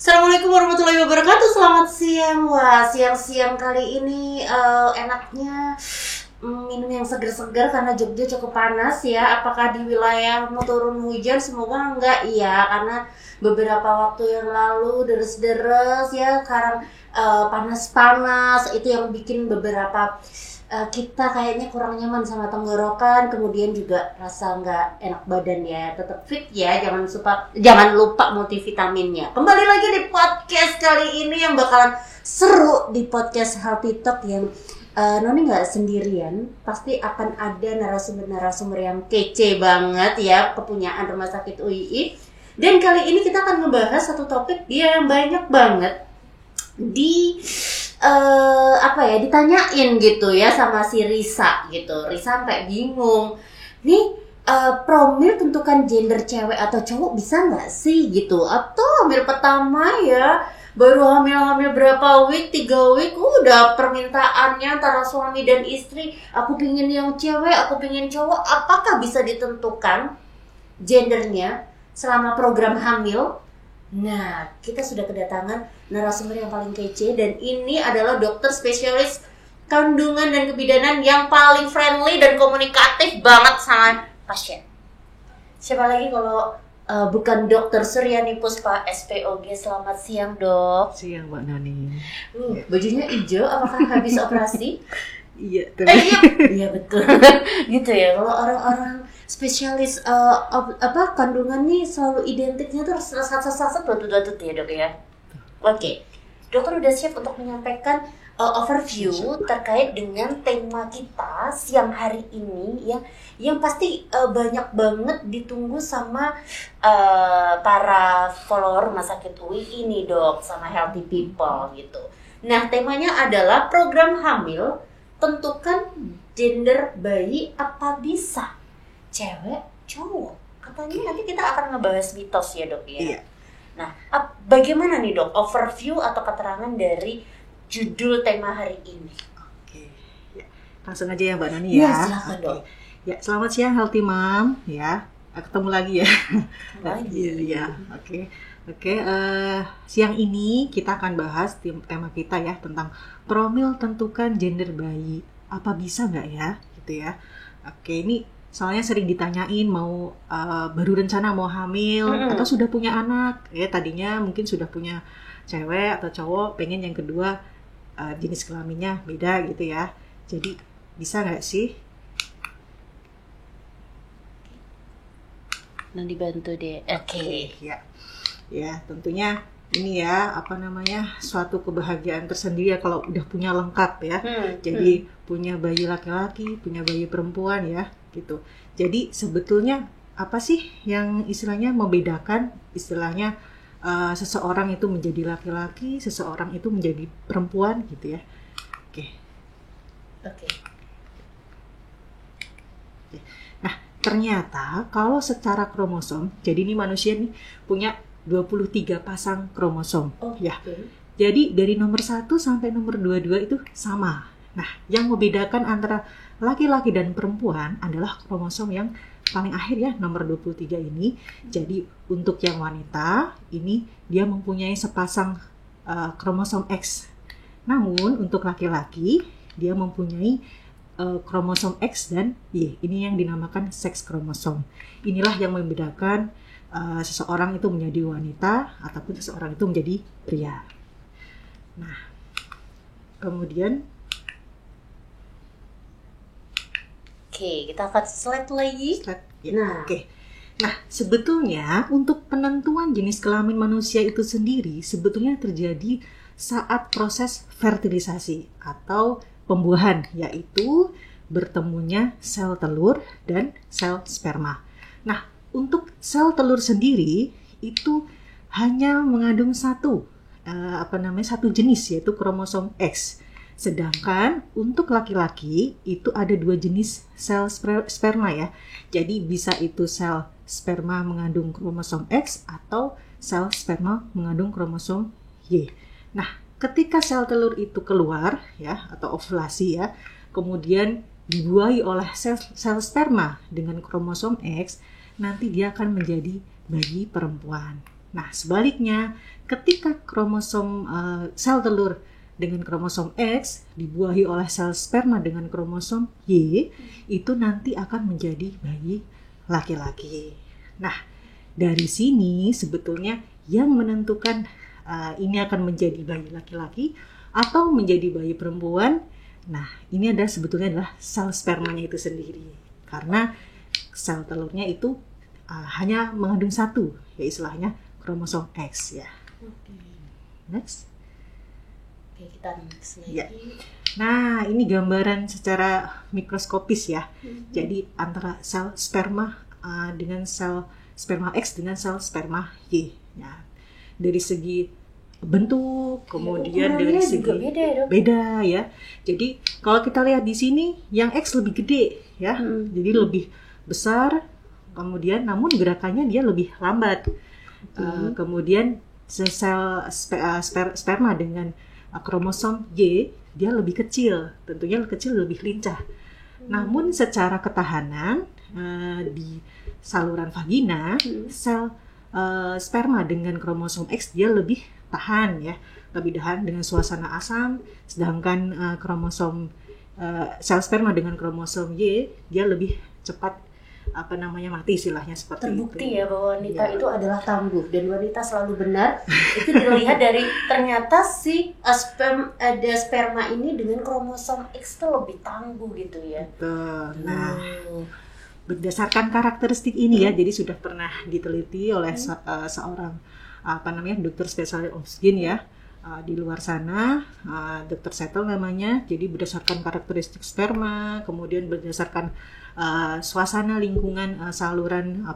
Assalamualaikum warahmatullahi wabarakatuh. Selamat siang. Wah, siang-siang kali ini enaknya minum yang segar-segar karena Jogja cukup panas ya. Apakah di wilayahmu turun hujan? Semoga enggak ya, karena beberapa waktu yang lalu deres-deres ya. Sekarang panas-panas, itu yang bikin beberapa kita kayaknya kurang nyaman sama tenggorokan, kemudian juga rasa nggak enak badan ya. Tetap fit ya, jangan lupa multivitaminnya. Kembali lagi di podcast kali ini yang bakalan seru di podcast Healthy Talk yang Noni nggak sendirian, pasti akan ada narasumber-narasumber yang kece banget ya, kepunyaan Rumah Sakit UII. Dan kali ini kita akan membahas satu topik yang banyak banget ditanyain gitu ya sama si Risa gitu. Risa sampai bingung nih, promil tentukan gender cewek atau cowok bisa nggak sih gitu, atau hamil pertama ya baru hamil berapa week, 3 week udah permintaannya antara suami dan istri, aku pingin yang cewek, aku pingin cowok. Apakah bisa ditentukan gendernya selama program hamil? Nah, kita sudah kedatangan narasumber yang paling kece, dan ini adalah dokter spesialis kandungan dan kebidanan yang paling friendly dan komunikatif banget sama pasien. Siapa lagi kalau bukan Dokter Suryani Puspa, SPOG. Selamat siang, Dok. Siang, Mbak Nani. Bajunya hijau, apakah habis operasi? Iya, iya betul. Gitu ya. Kalau orang-orang spesialis kandungan nih selalu identiknya tuh satu batu-batu ya, Dok ya. Oke. Dokter udah siap untuk menyampaikan overview terkait dengan tema kita siang hari ini ya, yang pasti banyak banget ditunggu sama para follower Rumah Sakit UI ini, Dok, sama healthy people gitu. Nah, temanya adalah program hamil, tentukan gender bayi, apa bisa cewek, cowok. Katanya nanti kita akan ngebahas mitos ya, Dok ya. Iya. Nah, bagaimana nih, Dok, overview atau keterangan dari judul tema hari ini? Oke. Ya. Langsung aja ya, Mbak Nani ya. Ya, silakan, Dok. Ya, selamat siang Healthy Mom ya. Ketemu lagi ya. Ya, oke. Siang ini kita akan bahas tema kita ya tentang promil tentukan gender bayi. Apa bisa nggak ya? Gitu ya. Oke, ini soalnya sering ditanyain mau baru rencana mau hamil atau sudah punya anak ya, tadinya mungkin sudah punya cewek atau cowok, pengen yang kedua jenis kelaminnya beda gitu ya. Jadi bisa nggak sih? Nanti bantu deh. Oke. Ya tentunya ini ya suatu kebahagiaan tersendiri ya kalau udah punya lengkap ya. Jadi punya bayi laki-laki, punya bayi perempuan ya gitu. Jadi sebetulnya apa sih yang istilahnya membedakan istilahnya seseorang itu menjadi laki-laki, seseorang itu menjadi perempuan gitu ya. Oke. Nah, ternyata kalau secara kromosom, jadi ini manusia nih punya 23 pasang kromosom ya. Jadi dari nomor 1 sampai nomor 22 itu sama. Nah, yang membedakan antara laki-laki dan perempuan adalah kromosom yang paling akhir ya, nomor 23 ini. Jadi untuk yang wanita ini dia mempunyai sepasang kromosom X. Namun untuk laki-laki dia mempunyai kromosom X dan Y. Ini yang dinamakan seks kromosom. Inilah yang membedakan seseorang itu menjadi wanita ataupun seseorang itu menjadi pria. Nah, kemudian kita akan slide lagi. Nah, sebetulnya untuk penentuan jenis kelamin manusia itu sendiri sebetulnya terjadi saat proses fertilisasi atau pembuahan, yaitu bertemunya sel telur dan sel sperma. Nah, untuk sel telur sendiri itu hanya mengandung satu jenis, yaitu kromosom X. Sedangkan untuk laki-laki itu ada 2 jenis sel sperma ya. Jadi bisa itu sel sperma mengandung kromosom X atau sel sperma mengandung kromosom Y. Nah, ketika sel telur itu keluar ya atau ovulasi ya, kemudian dibuahi oleh sel sperma dengan kromosom X, nanti dia akan menjadi bayi perempuan. Nah, sebaliknya ketika kromosom sel telur dengan kromosom X dibuahi oleh sel sperma dengan kromosom Y, itu nanti akan menjadi bayi laki-laki. Nah, dari sini sebetulnya yang menentukan ini akan menjadi bayi laki-laki atau menjadi bayi perempuan, nah ini sebetulnya adalah sel spermanya itu sendiri. Karena sel telurnya itu hanya mengandung satu, ya istilahnya kromosom X ya. Next. Oke, kita next lagi. Ya. Nah, ini gambaran secara mikroskopis ya. Jadi antara sel sperma dengan sel sperma X dengan sel sperma Y. Ya. Dari segi bentuk, kemudian dari segi juga beda ya, Dok? Beda ya. Jadi kalau kita lihat di sini, yang X lebih gede ya. Jadi lebih besar. Kemudian namun gerakannya dia lebih lambat. Kemudian sel sperma dengan kromosom Y dia lebih kecil, tentunya kecil lebih lincah. Namun secara ketahanan di saluran vagina, sel sperma dengan kromosom X dia lebih tahan ya, lebih tahan dengan suasana asam, sedangkan kromosom sel sperma dengan kromosom Y dia lebih cepat mati istilahnya seperti terbukti itu. Ya bahwa wanita itu adalah tangguh dan wanita selalu benar. Itu dilihat dari ternyata si sperma ini dengan kromosom X itu lebih tangguh gitu ya. Betul. Nah, berdasarkan karakteristik ini ya, jadi sudah pernah diteliti oleh seorang dokter spesialis oksigen ya di luar sana, Dr. Settle namanya. Jadi berdasarkan karakteristik sperma, kemudian berdasarkan suasana lingkungan saluran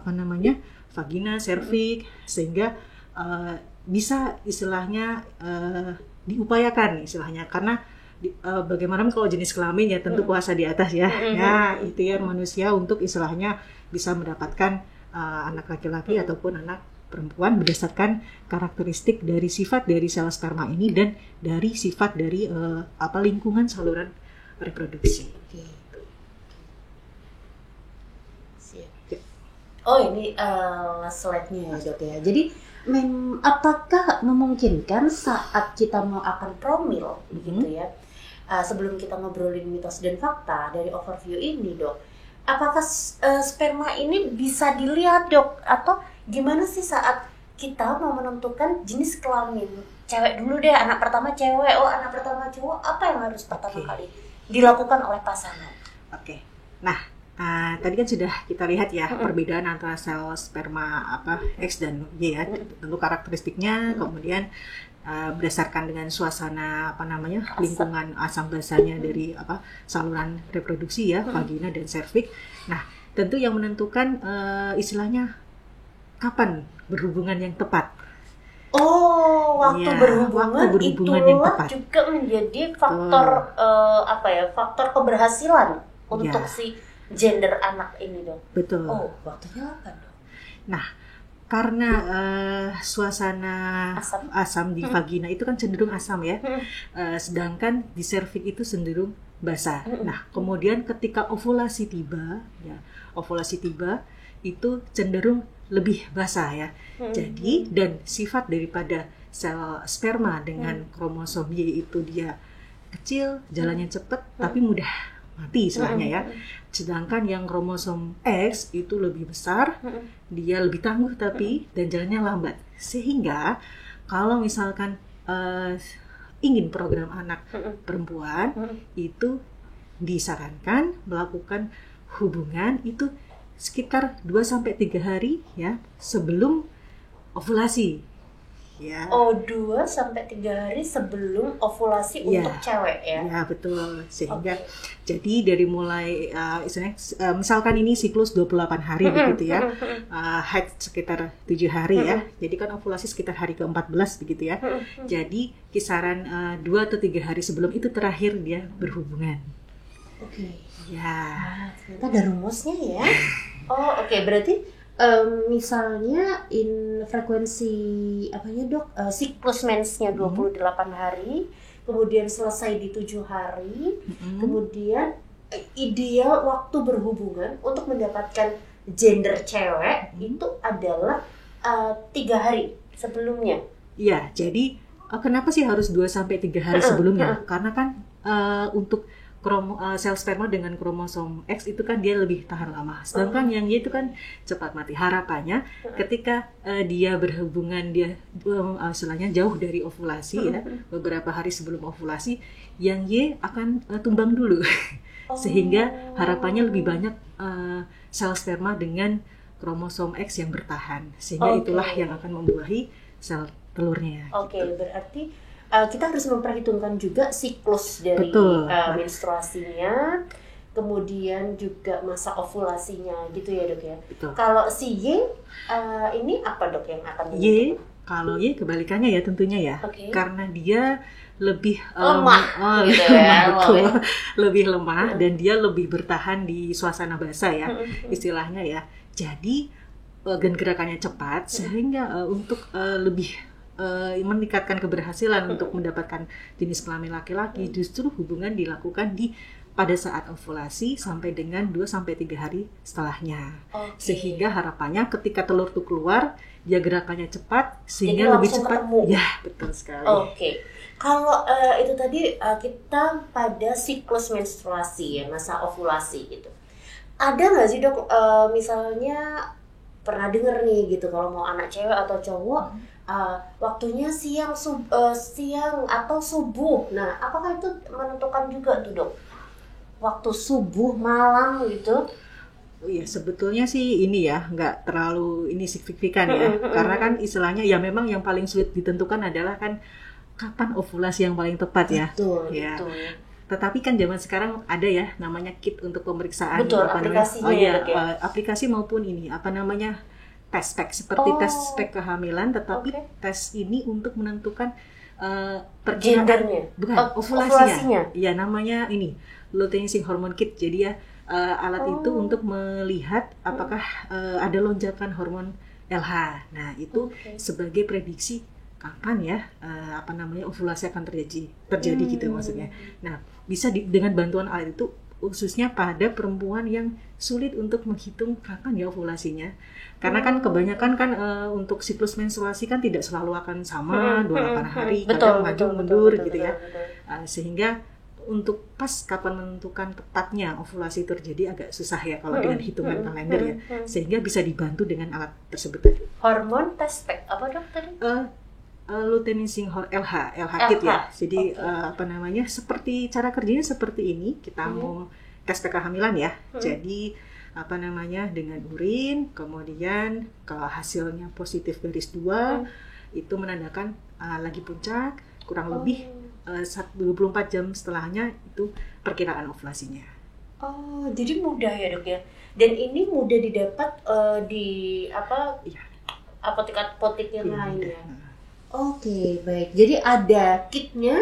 vagina, serviks, sehingga bisa istilahnya diupayakan istilahnya, karena bagaimana kalau jenis kelamin ya tentu kuasa di atas ya. Ya, ikhtiar manusia untuk istilahnya bisa mendapatkan anak laki-laki ataupun anak perempuan berdasarkan karakteristik dari sifat dari sel sperma ini dan dari sifat dari lingkungan saluran reproduksi. Oh, ini slide-nya ya, Dok ya. Jadi apakah memungkinkan saat kita mau akan promil begitu ya? Sebelum kita ngobrolin mitos dan fakta dari overview ini, Dok, apakah sperma ini bisa dilihat, Dok, atau gimana sih saat kita mau menentukan jenis kelamin? Cewek dulu deh, anak pertama cewek, anak pertama cowok, apa yang harus pertama kali dilakukan oleh pasangan? Oke. Nah, tadi kan sudah kita lihat ya perbedaan antara sel sperma X dan Y ya, tentu karakteristiknya, kemudian berdasarkan dengan suasana lingkungan asam basanya dari saluran reproduksi ya, vagina dan serviks. Nah, tentu yang menentukan istilahnya kapan berhubungan yang tepat. Waktu berhubungan yang tepat juga menjadi faktor faktor keberhasilan untuk si gender anak ini, Dok. Betul. Waktunya apa, Dok? Nah, karena suasana asam di vagina itu kan cenderung asam ya, sedangkan di serviks itu cenderung basah. Nah, kemudian ketika ovulasi tiba itu cenderung lebih basah ya. Jadi dan sifat daripada sel sperma dengan kromosom Y itu dia kecil, jalannya cepat tapi mudah mati istilahnya ya. Sedangkan yang kromosom X itu lebih besar, dia lebih tangguh tapi dan jalannya lambat. Sehingga kalau misalkan ingin program anak perempuan itu disarankan melakukan hubungan itu sekitar 2-3 hari ya sebelum ovulasi. Ya. 2-3 hari sebelum ovulasi untuk cewek ya? Ya, betul. Sehingga jadi dari mulai misalkan ini siklus 28 hari begitu ya, haid sekitar 7 hari ya, jadi kan ovulasi sekitar hari ke-14 begitu ya. Jadi kisaran 2-3 hari sebelum itu terakhir dia berhubungan. Ya. Ternyata ada rumusnya ya. Berarti misalnya frekuensi Dok, siklus mensnya 28 hari, kemudian selesai di 7 hari, kemudian ideal waktu berhubungan untuk mendapatkan gender cewek itu adalah 3 hari sebelumnya? Iya, jadi kenapa sih harus 2-3 hari sebelumnya? Karena kan untuk sel sperma dengan kromosom X itu kan dia lebih tahan lama. Sedangkan yang Y itu kan cepat mati. Harapannya ketika dia berhubungan, dia istilahnya jauh dari ovulasi ya, beberapa hari sebelum ovulasi, yang Y akan tumbang dulu. Sehingga harapannya lebih banyak sel sperma dengan kromosom X yang bertahan. Sehingga itulah yang akan membuahi sel telurnya. Berarti kita harus memperhitungkan juga siklus dari menstruasinya, kemudian juga masa ovulasinya, gitu ya dok ya. Betul. Kalau si Y ini apa dok yang akan Y? Kalau Y kebalikannya ya tentunya ya, karena dia lebih lemah, betul, lebih lemah dan dia lebih bertahan di suasana basah ya, istilahnya ya. Jadi organ gerakannya cepat sehingga untuk lebih meningkatkan keberhasilan untuk mendapatkan jenis kelamin laki-laki, justru hubungan dilakukan pada saat ovulasi sampai dengan 2-3 hari setelahnya. Sehingga harapannya ketika telur itu keluar, dia gerakannya cepat sehingga lebih cepat. Ya, betul sekali. Kalau itu tadi kita pada siklus menstruasi ya, masa ovulasi gitu. Ada nggak sih dok, misalnya pernah denger nih gitu, kalau mau anak cewek atau cowok, waktunya siang atau subuh. Nah, apakah itu menentukan juga tuh dok? Waktu subuh, malam gitu? Iya, sebetulnya sih ini ya nggak terlalu signifikan ya, karena kan istilahnya ya memang yang paling sulit ditentukan adalah kan kapan ovulasi yang paling tepat ya. Betul. Tetapi kan zaman sekarang ada ya namanya kit untuk pemeriksaan. Betul, aplikasinya. Aplikasi maupun tes pack seperti tes pack kehamilan, tetapi tes ini untuk menentukan gendernya, bukan ovulasinya. Ya, namanya luteinizing hormone kit. Jadi ya alat itu untuk melihat apakah ada lonjakan hormon LH. Nah, itu sebagai prediksi kapan ya ovulasi akan terjadi gitu maksudnya. Nah, bisa dengan bantuan alat itu khususnya pada perempuan yang sulit untuk menghitung kapan ya ovulasinya. Karena kan kebanyakan kan untuk siklus menstruasi kan tidak selalu akan sama 28 hari, kadang maju mundur gitu ya. Sehingga untuk pas kapan menentukan tepatnya ovulasi terjadi agak susah ya kalau dengan hitungan kalender ya. Sehingga bisa dibantu dengan alat tersebut. Hormon test pack apa dok tadi? Luteinizing LH kit ya. Jadi seperti cara kerjanya seperti ini. Kita mau tes kehamilan ya. Jadi dengan urin, kemudian kalau hasilnya positif garis 2, itu menandakan lagi puncak, kurang lebih 24 jam setelahnya itu perkiraan ovulasinya. Jadi mudah ya dok ya. Dan ini mudah didapat di apotek yang lainnya. Baik. Jadi ada kitnya,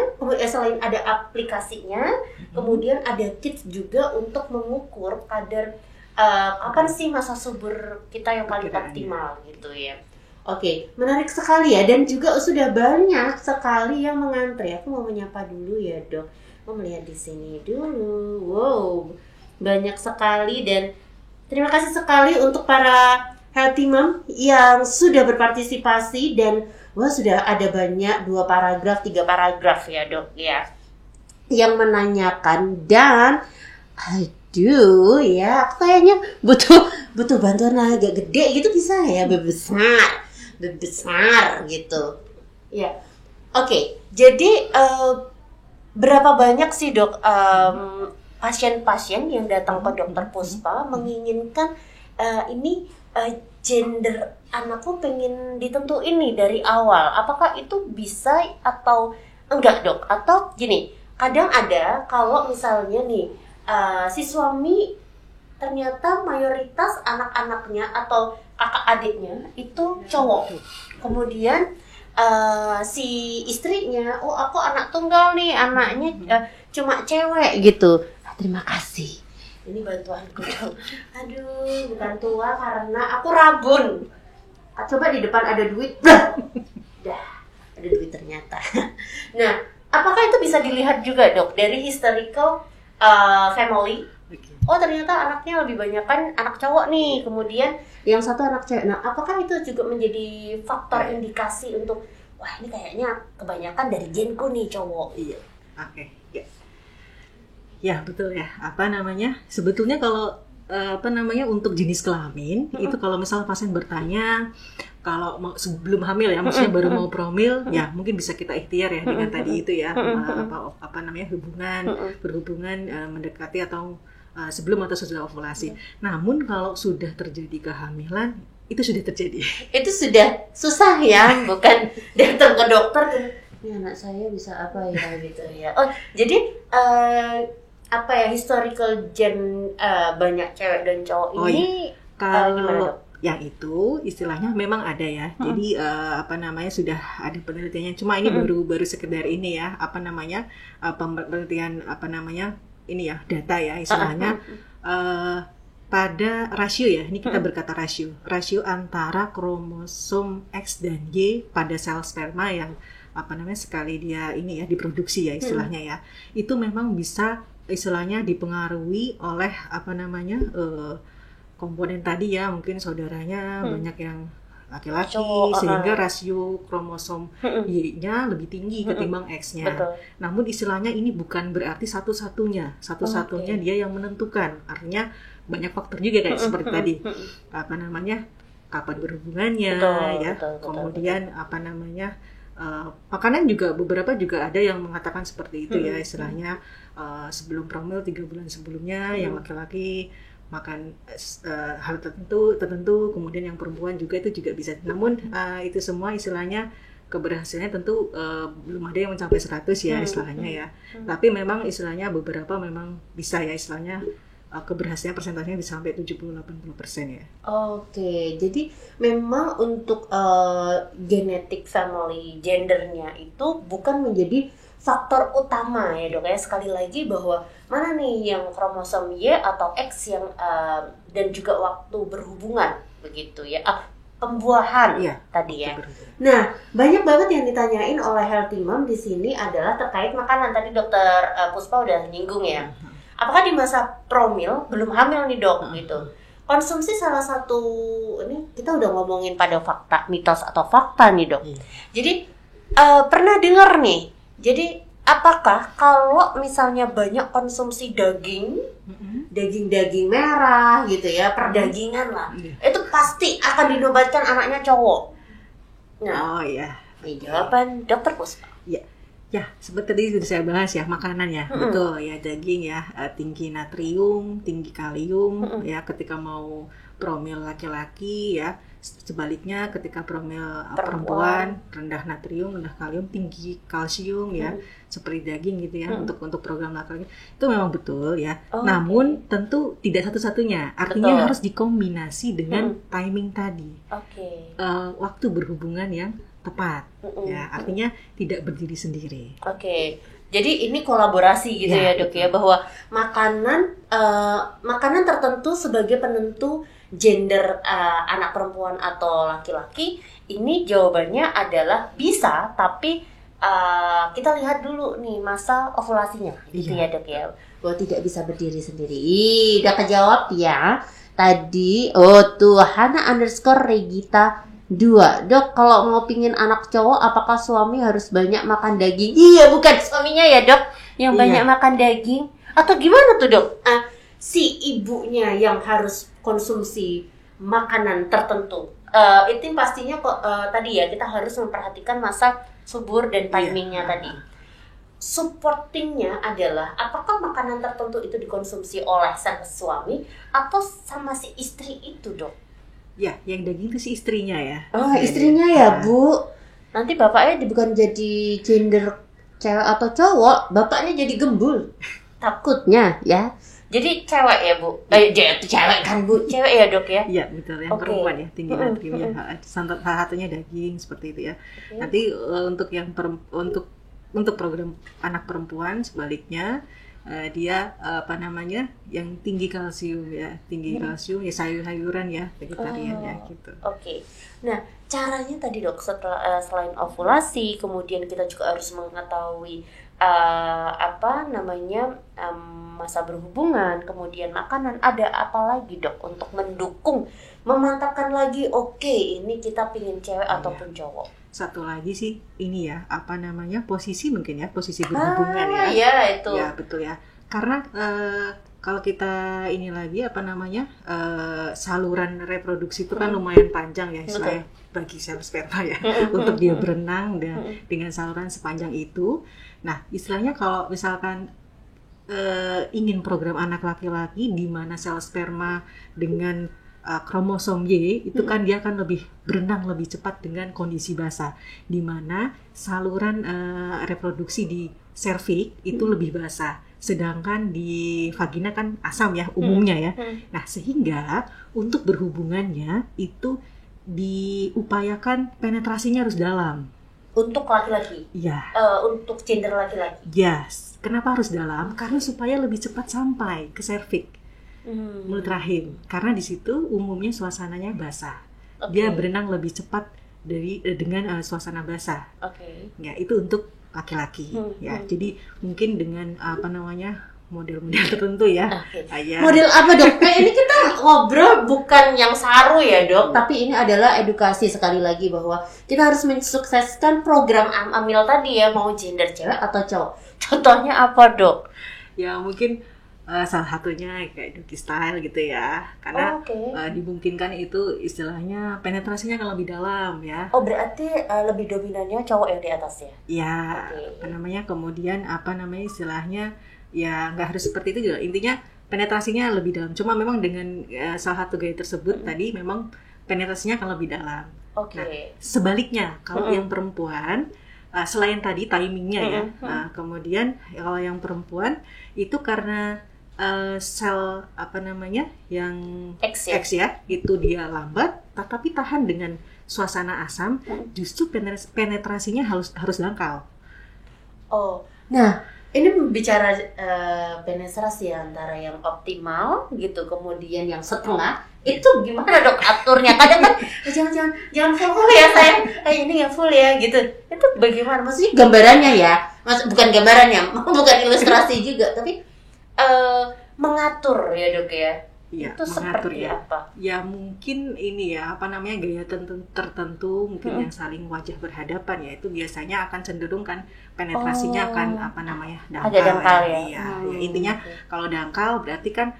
selain ada aplikasinya, kemudian ada kit juga untuk mengukur kadar kapan sih masa subur kita yang paling optimal gitu ya. Menarik sekali ya, dan juga sudah banyak sekali yang mengantri. Aku mau menyapa dulu ya dok. Mau melihat di sini dulu. Wow, banyak sekali, dan terima kasih sekali untuk para healthy mom yang sudah berpartisipasi, dan sudah ada banyak 2 paragraf, 3 paragraf ya dok ya yang menanyakan, dan aduh ya aku kayaknya butuh bantuan agak gede gitu, bisa ya besar gitu ya. Jadi berapa banyak sih dok pasien-pasien yang datang ke dokter Puspa menginginkan gender anakku pengen ditentuin nih dari awal? Apakah itu bisa atau enggak dok? Atau gini, kadang ada kalau misalnya nih si suami ternyata mayoritas anak-anaknya atau kakak adiknya itu cowok, kemudian si istrinya, aku anak tunggal nih, anaknya cuma cewek gitu. Terima kasih, ini bantuanku dong. Aduh, bukan tua karena aku rabun. Coba di depan ada duit, dah ada duit ternyata. Nah, apakah itu bisa dilihat juga dok dari historical family? Oh ternyata anaknya lebih banyak kan anak cowok nih, kemudian yang satu anak cewek. Nah apakah itu juga menjadi faktor indikasi untuk wah ini kayaknya kebanyakan dari genku nih cowok? Iya. Oke. Ya. Ya betul ya. Apa namanya? Sebetulnya kalau untuk jenis kelamin itu kalau misal pasien bertanya kalau mau sebelum hamil ya, maksudnya baru mau promil, ya mungkin bisa kita ikhtiar ya dengan tadi itu ya berhubungan mendekati atau sebelum atau sesudah ovulasi. Namun kalau sudah terjadi kehamilan itu sudah terjadi. Itu sudah susah ya, bukan datang ke dokter ini anak saya bisa apa ya gitu ya. Oh jadi historical gen banyak cewek dan cowok ini kalau yang itu istilahnya memang ada ya. Jadi sudah ada penelitiannya. Cuma ini baru sekedar ini ya, penelitian ini ya data ya istilahnya pada rasio ya. Ini kita berkata rasio antara kromosom X dan Y pada sel sperma yang sekali dia ini ya diproduksi ya istilahnya ya. Itu memang bisa istilahnya dipengaruhi oleh komponen tadi ya, mungkin saudaranya banyak yang laki-laki sehingga rasio kromosom Y-nya lebih tinggi ketimbang X-nya. Namun istilahnya ini bukan berarti satu-satunya dia yang menentukan. Artinya banyak faktor juga kayak seperti tadi. Kapan berhubungannya kemudian makanan juga beberapa juga ada yang mengatakan seperti itu ya istilahnya sebelum promil 3 bulan sebelumnya yang laki-laki makan hal tertentu kemudian yang perempuan juga itu juga bisa. Namun itu semua istilahnya keberhasilannya tentu belum ada yang mencapai 100 ya istilahnya ya. Tapi memang istilahnya beberapa memang bisa ya istilahnya keberhasilan persentasenya bisa sampai 70-80% ya. Oke, jadi memang untuk genetik family gendernya itu bukan menjadi faktor utama ya dok ya. Sekali lagi bahwa mana nih yang kromosom Y atau X yang dan juga waktu berhubungan begitu ya. Pembuahan tadi ya. Nah, banyak banget yang ditanyain oleh Healthy Mom di sini adalah terkait makanan. Tadi dokter Puspa udah nyinggung ya. Apakah di masa promil belum hamil nih dok gitu? Konsumsi salah satu ini kita udah ngomongin pada fakta, mitos atau fakta nih dok. Jadi pernah dengar nih. Jadi apakah kalau misalnya banyak konsumsi daging merah gitu ya, perdagingan lah, itu pasti akan dinobatkan anaknya cowok? Nah, jawaban dokter Puspa. Ya, seperti tadi sudah saya bahas ya, makanan ya, betul ya, daging ya, tinggi natrium, tinggi kalium ya, ketika mau promil laki-laki ya, sebaliknya ketika promil perempuan rendah natrium, rendah kalium, tinggi kalsium ya, seperti daging gitu ya, untuk program laki-laki itu memang betul ya. Namun tentu tidak satu-satunya, artinya harus dikombinasi dengan timing tadi, waktu berhubungan yang tepat ya, artinya tidak berdiri sendiri. Jadi ini kolaborasi gitu ya dok ya, bahwa makanan tertentu sebagai penentu gender anak perempuan atau laki-laki, ini jawabannya adalah bisa, tapi kita lihat dulu nih masa ovulasinya gitu ya dok ya, bahwa tidak bisa berdiri sendiri. Udah kejawab ya tadi. Hana_Regita 2. Dok, kalau mau pingin anak cowok, apakah suami harus banyak makan daging? Iya, bukan suaminya ya dok yang banyak makan daging, atau gimana tuh dok? Si ibunya yang harus konsumsi makanan tertentu. Itu pastinya tadi ya, kita harus memperhatikan masa subur dan timingnya tadi. Supportingnya adalah apakah makanan tertentu itu dikonsumsi oleh sang suami atau sama si istri itu dok? Ya, yang daging itu si istrinya ya. Istrinya ya Bu. Nanti bapaknya bukan jadi gender cewek atau cowok, bapaknya jadi gembul. Takutnya ya. Jadi cewek ya Bu. Cewek kan Bu. Cewek ya dok ya? Iya betul, yang perempuan ya, tinggi natriumnya. Salah satunya daging seperti itu ya. Nanti untuk program anak perempuan sebaliknya dia yang tinggi kalsium ya, kalsium ya, sayur-sayuran ya, vegetarian ya gitu. Nah caranya tadi dok, setelah selain ovulasi, kemudian kita juga harus mengetahui apa namanya masa berhubungan, kemudian makanan, ada apa lagi dok untuk mendukung, memantapkan lagi oke, ini kita pingin cewek ataupun cowok. Satu lagi sih ini ya, apa namanya, posisi mungkin ya, posisi berhubungan ya. Iya itu. Ya betul ya. Karena kalau kita ini lagi apa namanya, saluran reproduksi itu kan lumayan panjang ya, istilahnya bagi sel sperma ya, untuk dia berenang dengan saluran sepanjang itu. Nah, istilahnya kalau misalkan ingin program anak laki-laki di mana sel sperma dengan kromosom Y itu kan dia akan lebih berenang lebih cepat dengan kondisi basah, di mana saluran reproduksi di serviks itu lebih basah, sedangkan di vagina kan asam ya umumnya ya. Nah, sehingga untuk berhubungannya itu diupayakan penetrasinya harus dalam. Untuk laki-laki? Iya. Untuk gender laki-laki? Yes. Kenapa harus dalam? Karena supaya lebih cepat sampai ke serviks, mulut rahim. Karena di situ umumnya suasananya basah. Dia berenang lebih cepat dengan suasana basah. Ya, itu untuk laki-laki. Ya, jadi mungkin dengan apa namanya, model-model tertentu ya. Model apa dok? Nah, ini kita ngobrol bukan yang saru ya dok, tapi ini adalah edukasi sekali lagi bahwa kita harus mensukseskan program hamil tadi ya, mau gender cewek atau cowok. Contohnya apa dok? Ya mungkin salah satunya kayak Doki Style gitu ya, karena dimungkinkan itu istilahnya penetrasinya akan lebih dalam ya. Oh berarti lebih dominannya cowok yang di atas ya? Ya, apa namanya, kemudian apa namanya istilahnya, ya nggak harus seperti itu juga. Intinya penetrasinya lebih dalam. Cuma memang dengan salah satu gaya tersebut tadi memang penetrasinya akan lebih dalam. Nah, sebaliknya kalau yang perempuan selain tadi timingnya ya, kemudian kalau yang perempuan itu karena sel apa namanya yang X ya itu dia lambat, tapi tahan dengan suasana asam, justru penetrasinya harus dangkal. Oh, nah ini bicara penetrasi antara yang optimal gitu, kemudian yang setengah, itu gimana dok aturnya? Kadang kan jangan full ya sayang, ini yang full ya gitu. Itu bagaimana? Maksudnya gambarannya ya, bukan gambarannya, bukan ilustrasi juga, tapi mengatur ya dok ya. Ya, itu mengatur seperti ya. apa? Ya mungkin ini ya apa namanya gaya tertentu mungkin yang saling wajah berhadapan ya, itu biasanya akan cenderung kan penetrasinya akan apa namanya dangkal. Agak dangkal ya. Ya, intinya kalau dangkal berarti kan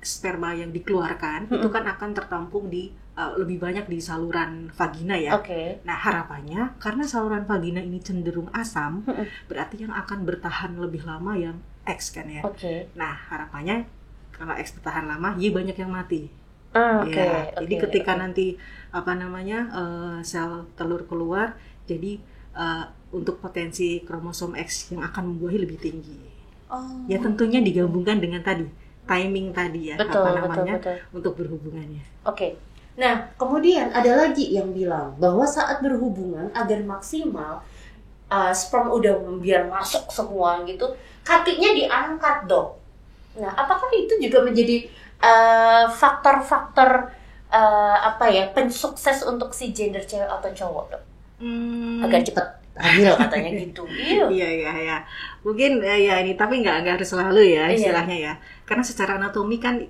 sperma yang dikeluarkan itu kan akan tertampung di lebih banyak di saluran vagina ya. Nah harapannya karena saluran vagina ini cenderung asam, berarti yang akan bertahan lebih lama yang X kan ya. Nah harapannya kalau X bertahan lama, Y banyak yang mati. Jadi ketika nanti apa namanya sel telur keluar, jadi untuk potensi kromosom X yang akan membuahi lebih tinggi. Ya tentunya digabungkan dengan tadi timing tadi ya, betul, untuk berhubungannya. Nah kemudian ada lagi yang bilang bahwa saat berhubungan agar maksimal sperma udah biar masuk semua gitu, kakinya diangkat dok. Nah, apakah itu juga menjadi faktor-faktor apa ya pensukses untuk si gender cewek atau cowok dok? Agar cepat hamil katanya gitu. Iya. Mungkin ya ini tapi nggak harus selalu ya istilahnya ya. Karena secara anatomi kan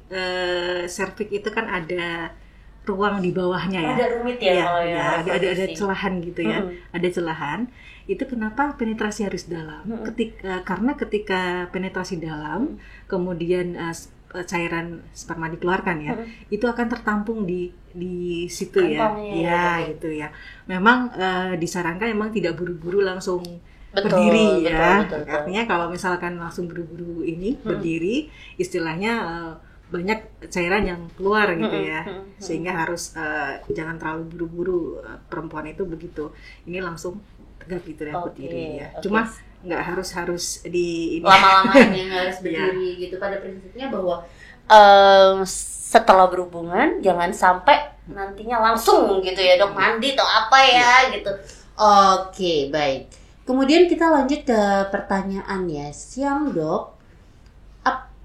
serviks itu kan ada ruang di bawahnya ya. Ada rumit ya kalau ya. Ada celahan gitu ya. Ada celahan. Itu kenapa penetrasi harus dalam. Karena ketika penetrasi dalam, kemudian cairan sperma dikeluarkan ya, itu akan tertampung di situ ya. Gitu ya. Memang disarankan memang tidak buru-buru langsung berdiri ya. Betul. Artinya kalau misalkan langsung buru-buru ini berdiri, istilahnya banyak cairan yang keluar gitu ya, sehingga harus jangan terlalu buru-buru perempuan itu begitu. Ini langsung tegak gitu ya berdiri ya. Cuma nggak harus di lama-lamanya harus berdiri gitu. Pada prinsipnya bahwa setelah berhubungan jangan sampai nantinya langsung gitu ya dok mandi atau apa ya gitu. Oke, baik. Kemudian kita lanjut ke pertanyaan ya, siang dok.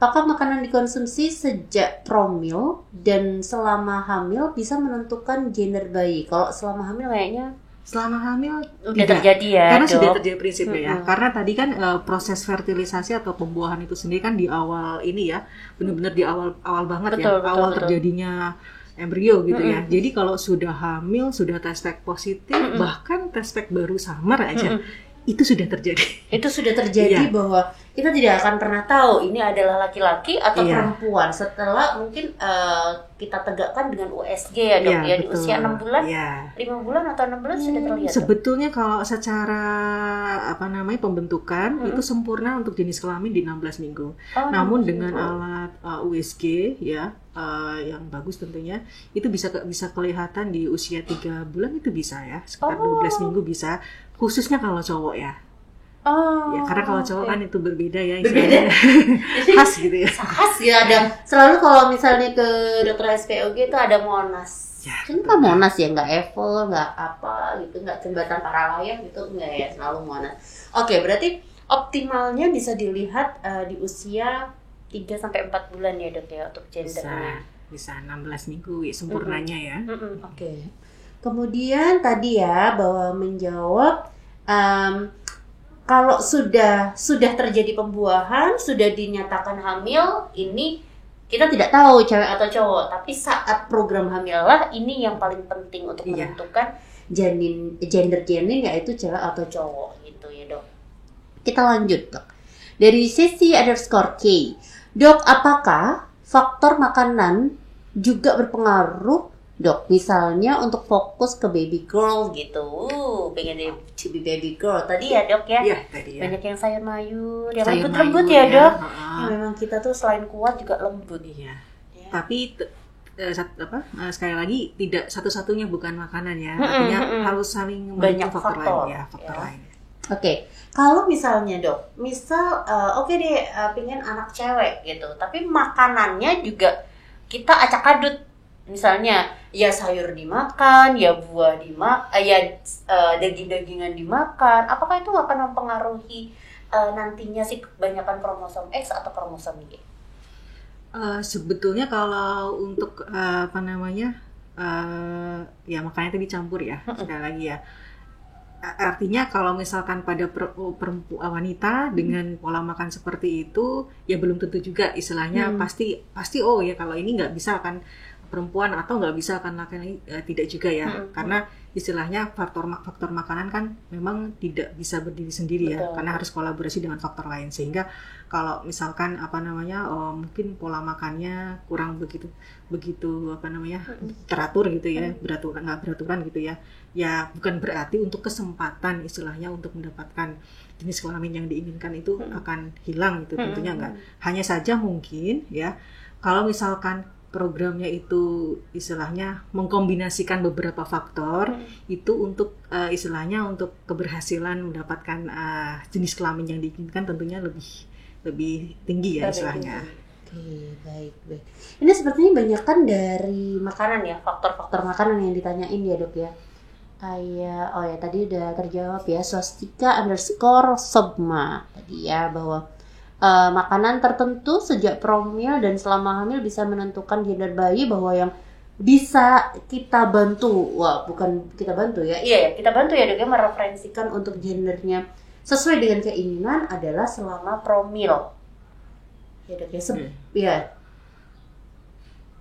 Apakah makanan dikonsumsi sejak promil dan selama hamil bisa menentukan gender bayi? Kalau selama hamil kayaknya Selama hamil Udah tidak. terjadi ya, Karena Dok? sudah terjadi prinsipnya ya. Karena tadi kan proses fertilisasi atau pembuahan itu sendiri kan di awal ini ya, benar-benar di awal banget Betul, ya, awal betul. terjadinya embrio gitu ya. Jadi kalau sudah hamil, sudah tes pack positif, bahkan tes pack baru samar aja, itu sudah terjadi. Itu sudah terjadi Iya. bahwa kita tidak akan pernah tahu ini adalah laki-laki atau Iya. perempuan setelah mungkin kita tegakkan dengan USG ya, Dok, Iya, ya di betul. usia 6 bulan, Iya. 5 bulan atau 6 bulan sudah terlihat. Dok? Sebetulnya kalau secara pembentukan itu sempurna untuk jenis kelamin di 16 minggu. Oh, Namun 16 dengan minggu. alat USG ya yang bagus tentunya itu bisa kelihatan di usia 3 bulan itu bisa ya, sekitar 12 minggu bisa, khususnya kalau cowok ya. Oh, Ya, karena kalau cowok oke. kan itu berbeda ya, Berbeda. istilahnya. Khas gitu ya. Khas ya, ada selalu kalau misalnya ke dokter SPOG itu ada Monas. Ya, Kenapa Monas ya, nggak Eiffel, nggak apa gitu, nggak jembatan para layang gitu, nggak ya, selalu Monas. Oke, berarti optimalnya bisa dilihat di usia 3-4 bulan ya, Dok, ya, untuk gendernya. Bisa 16 minggu ya, sempurnanya ya. Oke. Kemudian tadi ya bahwa menjawab kalau sudah terjadi pembuahan, sudah dinyatakan hamil, ini kita tidak tahu cewek atau cowok, tapi saat program hamil lah ini yang paling penting untuk Iya. menentukan gender janin yaitu cewek atau cowok gitu ya, Dok. Kita lanjut, Dok. Dari sesi_k. Dok, apakah faktor makanan juga berpengaruh, Dok? Misalnya untuk fokus ke baby girl gitu. Pengen jadi baby girl. Tadi ya, Dok ya. Iya, tadi ya. Banyak yang sayur mayur, yang Sayur lembut-lembut mayur ya, Dok. heeh. Ya, memang kita tuh selain kuat juga lembut. Iya. Ya. Tapi sekali lagi tidak satu-satunya bukan makanan ya. Artinya harus saling Banyak membantu faktor faktor, lain ya, faktor ya. lain. Oke, kalau misalnya, Dok, misal oke deh, pengen anak cewek gitu, tapi makanannya juga kita acak-adut. Misalnya ya sayur dimakan, ya buah dimakan, ya daging-dagingan dimakan. Apakah itu akan mempengaruhi nantinya sih kebanyakan kromosom X atau kromosom Y? Sebetulnya kalau untuk ya makanya tadi campur ya, sekali lagi ya. Artinya kalau misalkan pada wanita dengan pola makan seperti itu ya belum tentu juga istilahnya pasti oh ya kalau ini nggak bisa akan perempuan atau nggak bisa akan laki-laki, tidak juga ya, karena istilahnya faktor makanan kan memang tidak bisa berdiri sendiri. Betul. Ya, karena harus kolaborasi dengan faktor lain, sehingga kalau misalkan mungkin pola makannya kurang begitu teratur gitu ya, nggak beraturan gitu ya, ya bukan berarti untuk kesempatan istilahnya untuk mendapatkan jenis kelamin yang diinginkan itu akan hilang gitu, tentunya enggak. Hanya saja mungkin ya kalau misalkan programnya itu istilahnya mengkombinasikan beberapa faktor itu untuk istilahnya untuk keberhasilan mendapatkan jenis kelamin yang diinginkan tentunya lebih tinggi ya istilahnya. Oke, baik. Ini sepertinya banyak kan dari makanan ya, faktor-faktor makanan yang ditanyain ya, Dok ya. Oh ya tadi udah terjawab ya, swastika_sobma tadi ya, bahwa makanan tertentu sejak promil dan selama hamil bisa menentukan gender bayi, bahwa yang bisa kita bantu, bukan kita bantu ya, iya ya kita bantu ya, Dok ya, mereferensikan untuk gendernya sesuai dengan keinginan adalah selama promil ya, Dok ya.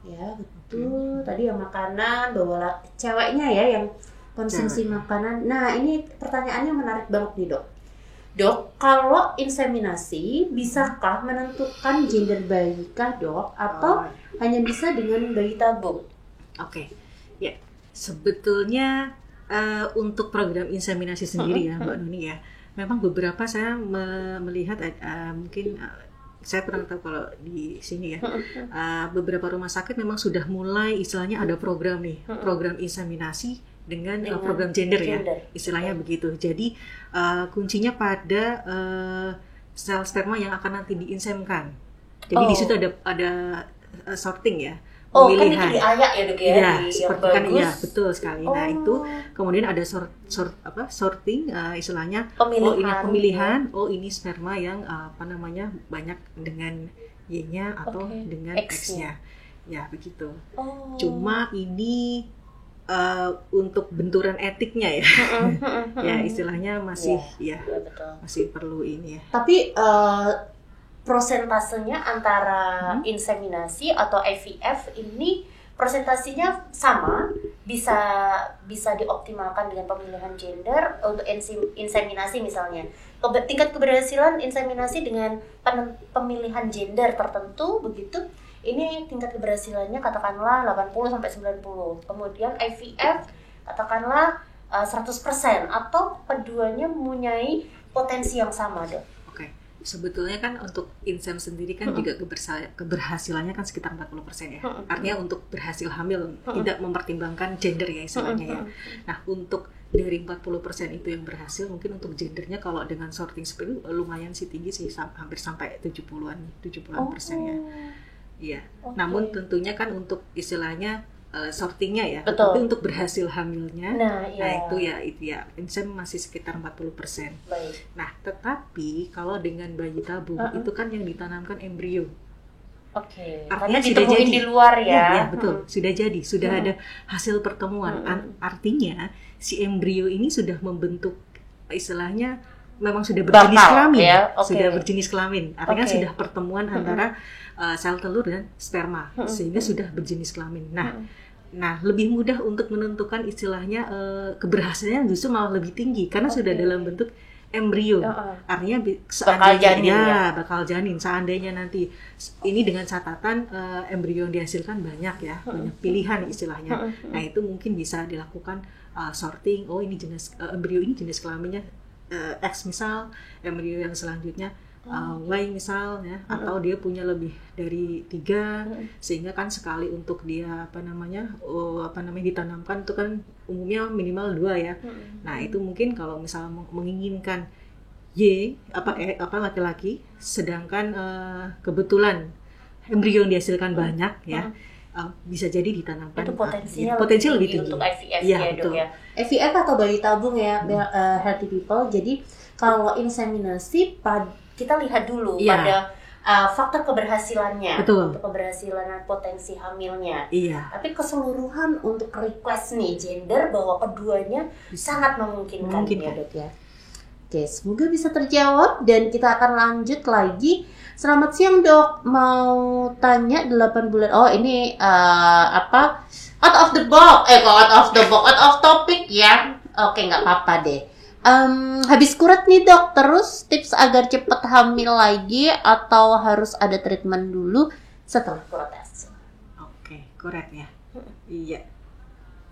Ya betul. Tadi yang makanan, bahwa ceweknya ya yang konsumsi makanan. Nah ini pertanyaannya menarik banget nih, Dok. Dok, kalau inseminasi bisakah menentukan gender bayi kah, Dok? Atau hanya bisa dengan bayi tabung? Oke, ya sebetulnya untuk program inseminasi sendiri ya, Mbak Nuni ya, memang beberapa saya melihat mungkin saya pernah tahu kalau di sini ya, beberapa rumah sakit memang sudah mulai istilahnya ada program nih, program inseminasi dengan program gender ya, istilahnya begitu. Jadi kuncinya pada sel sperma yang akan nanti diinsemkan. Jadi di situ ada sorting ya, pemilihan. Kan itu diayak ya, Dok ya? Iya, seperti kan iya, betul sekali. Nah itu kemudian ada sorting istilahnya. Pemilihan. Oh ini sperma yang banyak dengan Y-nya atau dengan X-nya. Ya begitu. Cuma ini untuk benturan etiknya ya, ya istilahnya masih betul. masih perlu ini ya. Tapi prosentasenya antara inseminasi atau IVF ini presentasinya sama, bisa dioptimalkan dengan pemilihan gender untuk inseminasi misalnya. Tingkat keberhasilan inseminasi dengan pemilihan gender tertentu begitu, ini tingkat keberhasilannya katakanlah 80 sampai 90. Kemudian IVF katakanlah 100% atau keduanya mempunyai potensi yang sama, Dok. Sebetulnya kan untuk insem sendiri kan juga keberhasilannya kan sekitar 40% ya. Artinya untuk berhasil hamil tidak mempertimbangkan gender ya istilahnya ya. Nah, untuk dari 40% itu yang berhasil, mungkin untuk gendernya kalau dengan sorting seperti itu lumayan sih tinggi sih, hampir sampai 70-an persen ya. Iya. Namun tentunya kan untuk istilahnya sortingnya ya, betul. Tapi untuk berhasil hamilnya, nah itu ya insem masih sekitar 40%. Baik. Nah, tetapi kalau dengan bayi tabung itu kan yang ditanamkan embrio. Karena Artinya sudah ditemuin jadi di luar ya. Ya, betul, sudah jadi, sudah ada hasil pertemuan. Artinya si embrio ini sudah membentuk istilahnya memang sudah berjenis kelamin, ya? Sudah berjenis kelamin. Artinya sudah pertemuan antara sel telur dan sperma, sehingga sudah berjenis kelamin. Nah, lebih mudah untuk menentukan istilahnya keberhasilannya justru malah lebih tinggi karena sudah dalam bentuk embrio. Artinya bakal janin. Seandainya nanti ini dengan catatan embrio yang dihasilkan banyak ya, banyak pilihan istilahnya. Nah, itu mungkin bisa dilakukan sorting. Oh, ini jenis embrio ini jenis kelaminnya X misal, embrio yang selanjutnya Y misal ya, atau dia punya lebih dari 3 sehingga kan sekali untuk dia ditanamkan itu kan umumnya minimal 2 ya. Nah, itu mungkin kalau misal menginginkan Y laki-laki, sedangkan kebetulan embrio yang dihasilkan banyak ya, bisa jadi ditanamkan. Itu potensinya potensi lebih tinggi untuk IVF ya, Dok ya. IVF atau bayi tabung ya, healthy people. Jadi kalau inseminasi kita lihat dulu pada faktor keberhasilannya, betul. Untuk keberhasilan potensi hamilnya. Iya. Tapi keseluruhan untuk request nih gender bahwa keduanya sangat memungkinkan. Ya, Dok ya. Oke, semoga bisa terjawab dan kita akan lanjut lagi. Selamat siang, Dok. Mau tanya 8 bulan. Oh, ini out of topic ya. Oke, nggak apa-apa deh. Habis kuret nih, Dok. Terus tips agar cepat hamil lagi atau harus ada treatment dulu setelah kuret? Oke, kuret ya. Iya.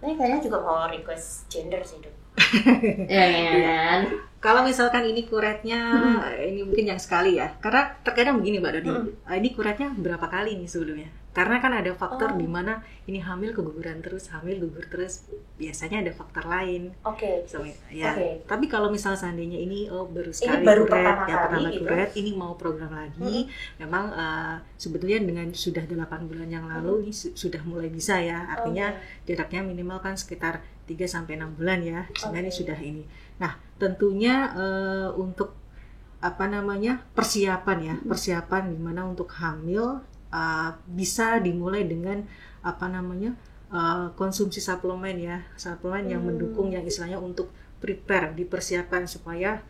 Ini kayaknya juga mau request gender sih, Dok. Ya. Kalau misalkan ini kuretnya ini mungkin yang sekali ya. Karena terkadang begini Mbak Dodi. Ini kuretnya berapa kali nih sebelumnya? Karena kan ada faktor di mana ini hamil keguguran terus, hamil gugur terus. Biasanya ada faktor lain. Tapi kalau misal seandainya ini baru sekali pertama kuret, ini mau program lagi. Memang sebetulnya dengan sudah 8 bulan yang lalu ini sudah mulai bisa ya. Artinya jaraknya minimal kan sekitar 3-6 bulan ya. Sebenarnya sudah ini. Nah, tentunya untuk persiapan gimana untuk hamil bisa dimulai dengan konsumsi suplemen yang mendukung, yang istilahnya untuk dipersiapkan supaya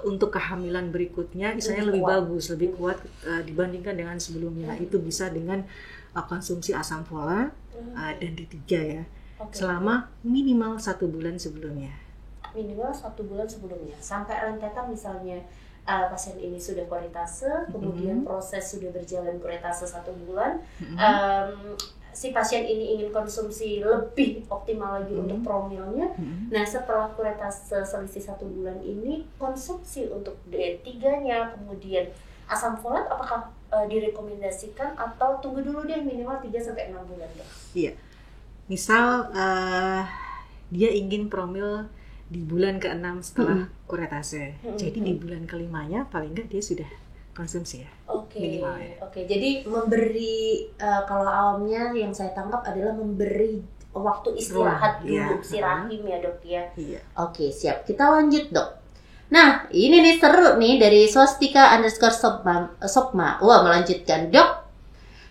untuk kehamilan berikutnya istilahnya lebih bagus, lebih kuat dibandingkan dengan sebelumnya. Itu bisa dengan konsumsi asam folat dan D3 ya, selama minimal 1 bulan sebelumnya. Sampai rentetan misalnya pasien ini sudah kuretase, kemudian proses sudah berjalan kuretase 1 bulan, si pasien ini ingin konsumsi lebih optimal lagi untuk promilnya. Nah, setelah kuretase selisih 1 bulan ini, konsumsi untuk D3-nya, kemudian asam folat apakah direkomendasikan atau tunggu dulu deh minimal 3-6 bulan deh? Iya. Misal dia ingin promil di bulan ke-6 setelah kuretase. Jadi di bulan ke-5-nya paling enggak dia sudah konsumsi ya. Minimal ya. Jadi memberi kalau awamnya yang saya tangkap adalah memberi waktu istirahat dulu si rahim ya, Dok ya. Iya. Oke, siap. Kita lanjut, Dok. Nah, ini nih seru nih dari Swastika_Sopma. Wah, melanjutkan, Dok.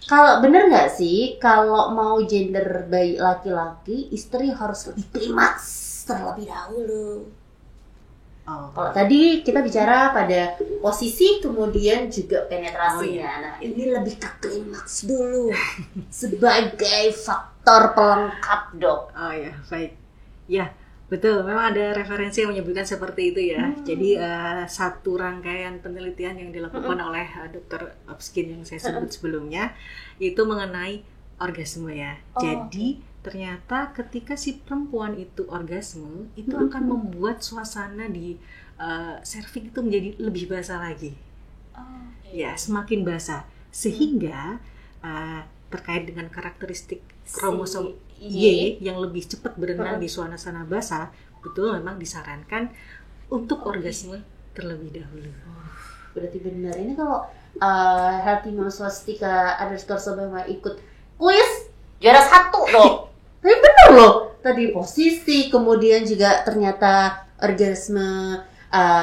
Kalau bener nggak sih kalau mau gender bayi laki-laki, istri harus lebih klimaks terlebih dahulu? Oh. Kalau tadi kita bicara pada posisi kemudian juga penetrasinya. Nah, ini lebih ke klimaks dulu sebagai faktor pelengkap, Dok. Oh ya, baik. Ya, betul. Memang ada referensi yang menyebutkan seperti itu ya. Jadi satu rangkaian penelitian yang dilakukan oleh Dr. Opskin yang saya sebut sebelumnya itu mengenai orgasme ya. Jadi ternyata ketika si perempuan itu orgasme itu akan membuat suasana di serviks itu menjadi lebih basah lagi. Ya, semakin basah sehingga terkait dengan karakteristik kromosom Y yang lebih cepat berenang di suasana basah, betul memang disarankan untuk orgasme terlebih dahulu. Berarti benar. Ini kalau Healthy Mom Swastika _Sobama ikut kuis juara 1 dong. Tapi benar loh. Tadi posisi, kemudian juga ternyata orgasme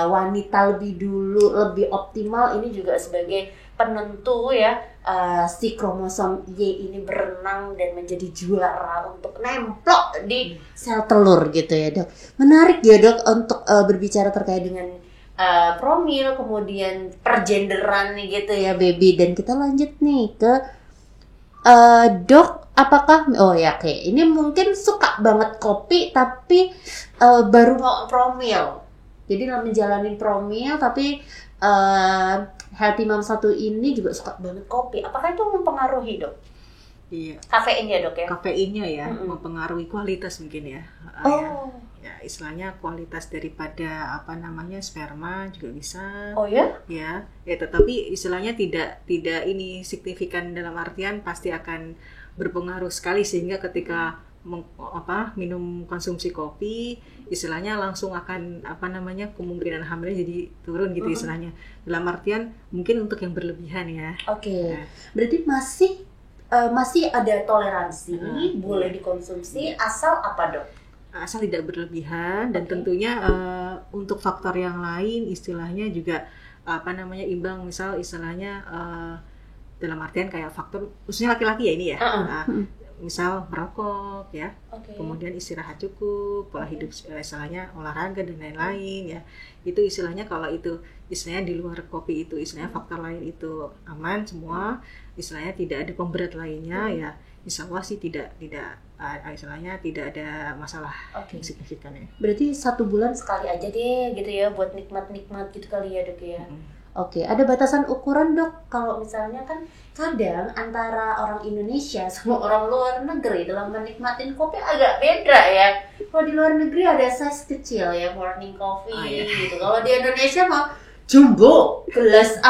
wanita lebih dulu, lebih optimal. Ini juga sebagai penentu ya, si kromosom Y ini berenang dan menjadi juara untuk nemplok di sel telur gitu ya, Dok. Menarik ya, Dok, untuk berbicara terkait dengan promil, kemudian pergenderan nih gitu ya, baby. Dan kita lanjut nih ke Dok, apakah ini mungkin suka banget kopi tapi baru mau promil. Jadi menjalani promil tapi Healthy Mom 1 ini juga suka banget kopi. Apakah itu mempengaruhi, Dok? Iya. Kafeinnya, Dok ya? Kafeinnya ya, mempengaruhi kualitas mungkin ya. Ya, istilahnya kualitas daripada sperma juga bisa. Oh ya? Ya, tetapi istilahnya tidak ini signifikan dalam artian pasti akan berpengaruh sekali sehingga ketika minum konsumsi kopi istilahnya langsung akan kemungkinan hamilnya jadi turun gitu istilahnya. Dalam artian mungkin untuk yang berlebihan ya. Oke. Berarti masih ada toleransi, boleh dikonsumsi asal apa, Dok? Asal tidak berlebihan dan tentunya untuk faktor yang lain istilahnya juga imbang, misal istilahnya dalam artian kayak faktor khususnya laki-laki ya ini ya. Misal merokok ya, kemudian istirahat cukup, pola hidup istilahnya olahraga dan lain-lain ya. Itu istilahnya kalau itu istilahnya di luar kopi itu istilahnya faktor lain itu aman semua, istilahnya tidak ada pemberat lainnya ya. Insya Allah sih tidak istilahnya tidak ada masalah yang signifikan ya. Berarti 1 bulan sekali aja deh gitu ya buat nikmat-nikmat gitu kali ya, Dok ya. Oke, ada batasan ukuran, Dok? Kalau misalnya kan kadang antara orang Indonesia sama orang luar negeri dalam menikmatin kopi agak beda ya. Kalau di luar negeri ada size kecil ya, morning coffee gitu. Kalau di Indonesia mah jumbo, gelas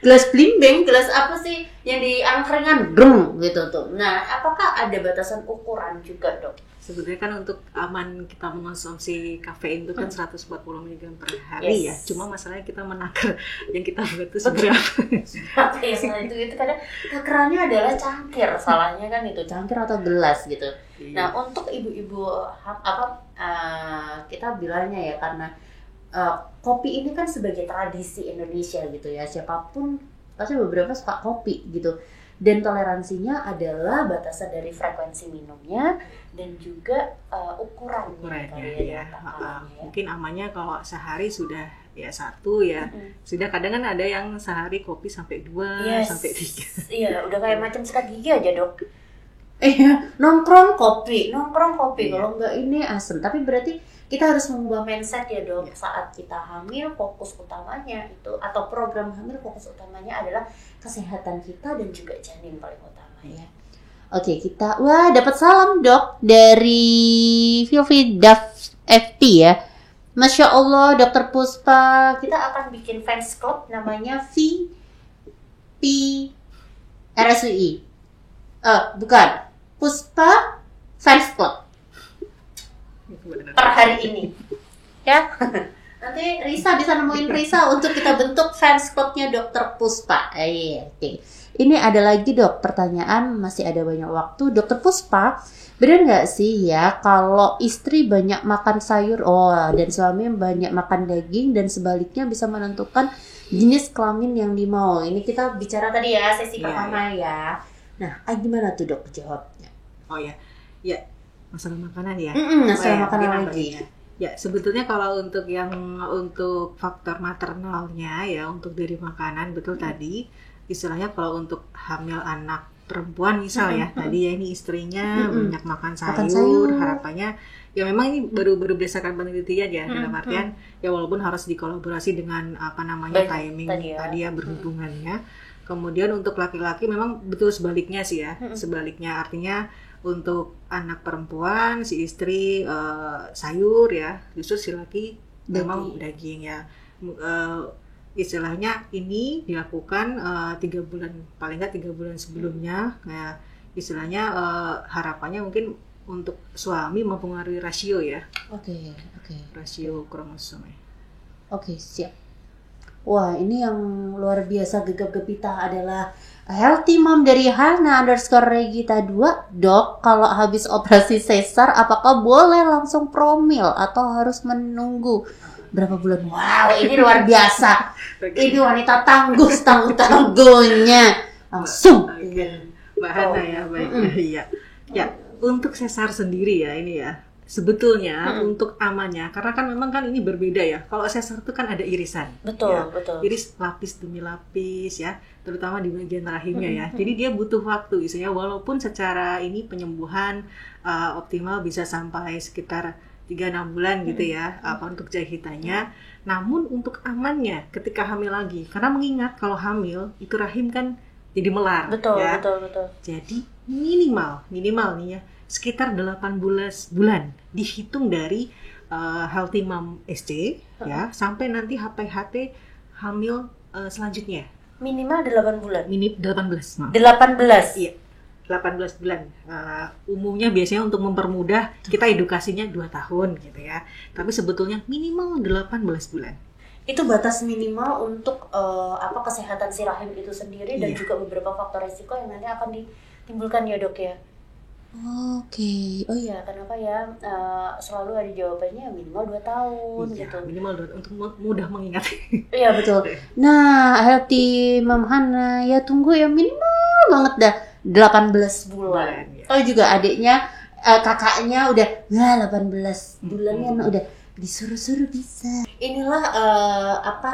gelas blimbing, gelas apa sih yang di angkringan dreng gitu tuh. Nah, apakah ada batasan ukuran juga, Dok? Sebenarnya kan untuk aman kita mengonsumsi kafein itu kan 140 mg per hari ya. Cuma masalahnya kita menakar yang kita buat itu seberapa. itu kadang takarannya adalah cangkir, salahnya kan itu cangkir atau gelas gitu. Nah, untuk ibu-ibu kita bilangnya ya karena kopi ini kan sebagai tradisi Indonesia gitu ya. Siapapun pasti beberapa suka kopi gitu. Dan toleransinya adalah batasan dari frekuensi minumnya dan juga ukurannya ya. Mungkin amannya kalau sehari sudah ya 1 ya. Sudah kadang kan ada yang sehari kopi sampai 2 sampai 3. Iya, udah kayak macam sikat gigi aja, Dok. Nongkrong kopi. Kalau enggak ini asem. Tapi berarti kita harus mengubah mindset ya, Dok. Saat kita hamil, fokus utamanya itu atau program hamil fokus utamanya adalah kesehatan kita dan juga janin paling utama ya. Oke, kita dapat salam, Dok, dari Filvi Daf FT ya. Masya Allah, Dr. Puspa. Kita akan bikin fans club namanya VP RSUI. Bukan. Puspa Fans Club. Per hari ini. Ya. Nanti Risa bisa nemuin Risa untuk kita bentuk fans clubnya Dr. Puspa. Oke. Ini ada lagi, Dok, pertanyaan, masih ada banyak waktu. Dr. Puspa, benar nggak sih ya kalau istri banyak makan sayur dan suami banyak makan daging dan sebaliknya bisa menentukan jenis kelamin yang dimau. Ini kita bicara tadi ya sesi Iya, pertama ya. Nah, gimana tuh dok jawabnya? Oh ya, ya masalah makanan ya. Masalah makanan mungkin lagi. nambahin ya. Ya sebetulnya kalau untuk faktor maternalnya ya, untuk dari makanan betul tadi istilahnya kalau untuk hamil anak perempuan misal ya tadi ya, ini istrinya banyak makan sayur, harapannya ya memang ini baru berdasarkan penelitian ya, dalam artian ya walaupun harus dikolaborasi dengan apa namanya timing tadi ya berhubungannya. Kemudian untuk laki-laki memang betul sebaliknya sih ya, sebaliknya artinya untuk anak perempuan si istri sayur ya, justru si laki memang daging ya. Istilahnya ini dilakukan 3 bulan, paling nggak 3 bulan sebelumnya. Nah, istilahnya harapannya mungkin untuk suami mempengaruhi rasio ya. Oke. Rasio kromosom. Oke, siap. Wah, ini yang luar biasa gegap gempita adalah Healthy Mom dari Hana_Regita 2. Dok, kalau habis operasi sesar apakah boleh langsung promil atau harus menunggu berapa bulan? Wow, ini luar biasa. Ini wanita tangguh tangguhnya. Langsung. Mbak Hana ya, baik. Iya. Ya, untuk sesar sendiri ya ini ya. Sebetulnya untuk amannya, karena kan memang kan ini berbeda ya. Kalau sesar itu kan ada irisan. Betul. Iris lapis demi lapis ya, terutama di bagian rahimnya ya. Jadi dia butuh waktu isinya, walaupun secara ini penyembuhan optimal bisa sampai sekitar 3-6 bulan gitu ya, untuk jahitannya. Namun untuk amannya ketika hamil lagi, karena mengingat kalau hamil itu rahim kan jadi melar. Betul. Jadi minimal nih ya, sekitar 18 bulan dihitung dari Healthy Mom SC ya, sampai nanti HPHT hamil selanjutnya. Minimal 8 bulan. 18. 18. Iya. 18 bulan. Umumnya biasanya untuk mempermudah kita edukasinya 2 tahun gitu ya. Tapi sebetulnya minimal 18 bulan. Itu batas minimal untuk kesehatan si rahim itu sendiri dan juga beberapa faktor risiko yang nanti akan ditimbulkan ya dok ya. Oke. Oh iya, kenapa ya selalu ada jawabannya minimal 2 tahun gitu. Minimal 2 untuk mudah mengingat. Iya betul. Nah, Healthy Mom Hana ya tunggu ya minimal banget dah 18 bulan. Oh juga adiknya kakaknya udah 18 bulan kan udah disuruh-suruh bisa. Inilah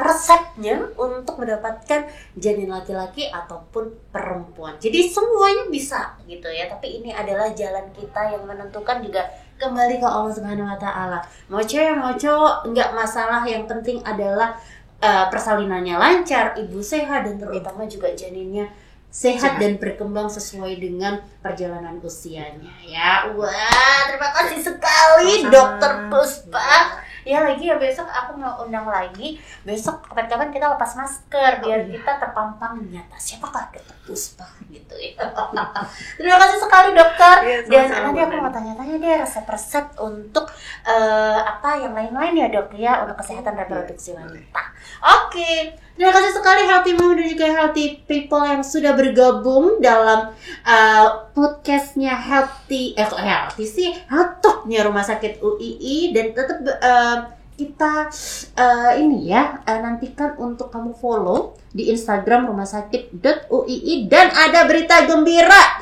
resepnya untuk mendapatkan janin laki-laki ataupun perempuan. Jadi semuanya bisa gitu ya. Tapi ini adalah jalan kita yang menentukan, juga kembali ke Allah Subhanahu Wa Taala. Mau cewek mau cowok nggak masalah. Yang penting adalah persalinannya lancar, ibu sehat, dan terutama juga janinnya sehat dan berkembang sesuai dengan perjalanan usianya ya. Wah, terima kasih sekali Dokter Puspa. Ya lagi ya, besok aku mau undang lagi. Besok kapan-kapan kita lepas masker biar kita terpampang nyata siapakah Dokter Puspa gitu ya. Terima kasih sekali dokter. Dan nanti aku mau tanya-tanya deh resep-resep untuk yang lain-lain ya dok ya, untuk kesehatan reproduksi wanita. Oke. Terima kasih sekali Healthy Mom dan juga Healthy People yang sudah bergabung dalam podcastnya Healthy sih, Health-nya Rumah Sakit UII. Dan tetap kita nantikan untuk kamu follow di Instagram rumahsakit.uii, dan ada berita gembira.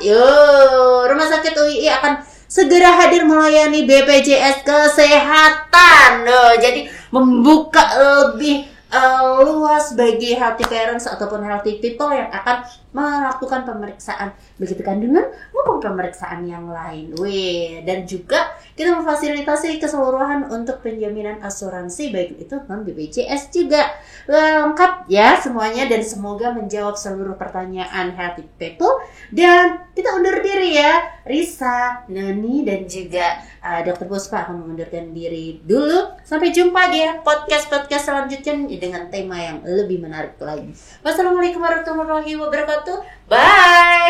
Rumah Sakit UII akan segera hadir melayani BPJS Kesehatan. Jadi membuka lebih luas bagi healthy parents ataupun healthy people yang akan melakukan pemeriksaan begitu kandungan maupun pemeriksaan yang lain. Dan juga kita memfasilitasi keseluruhan untuk penjaminan asuransi baik itu non BPJS juga. Lengkap ya semuanya, dan semoga menjawab seluruh pertanyaan healthy people. Dan kita undur diri ya, Risa, Nani, dan juga Dr. Puspa akan mengundurkan diri dulu. Sampai jumpa di podcast-podcast selanjutnya dengan tema yang lebih menarik lagi. Wassalamualaikum warahmatullahi wabarakatuh. Bye.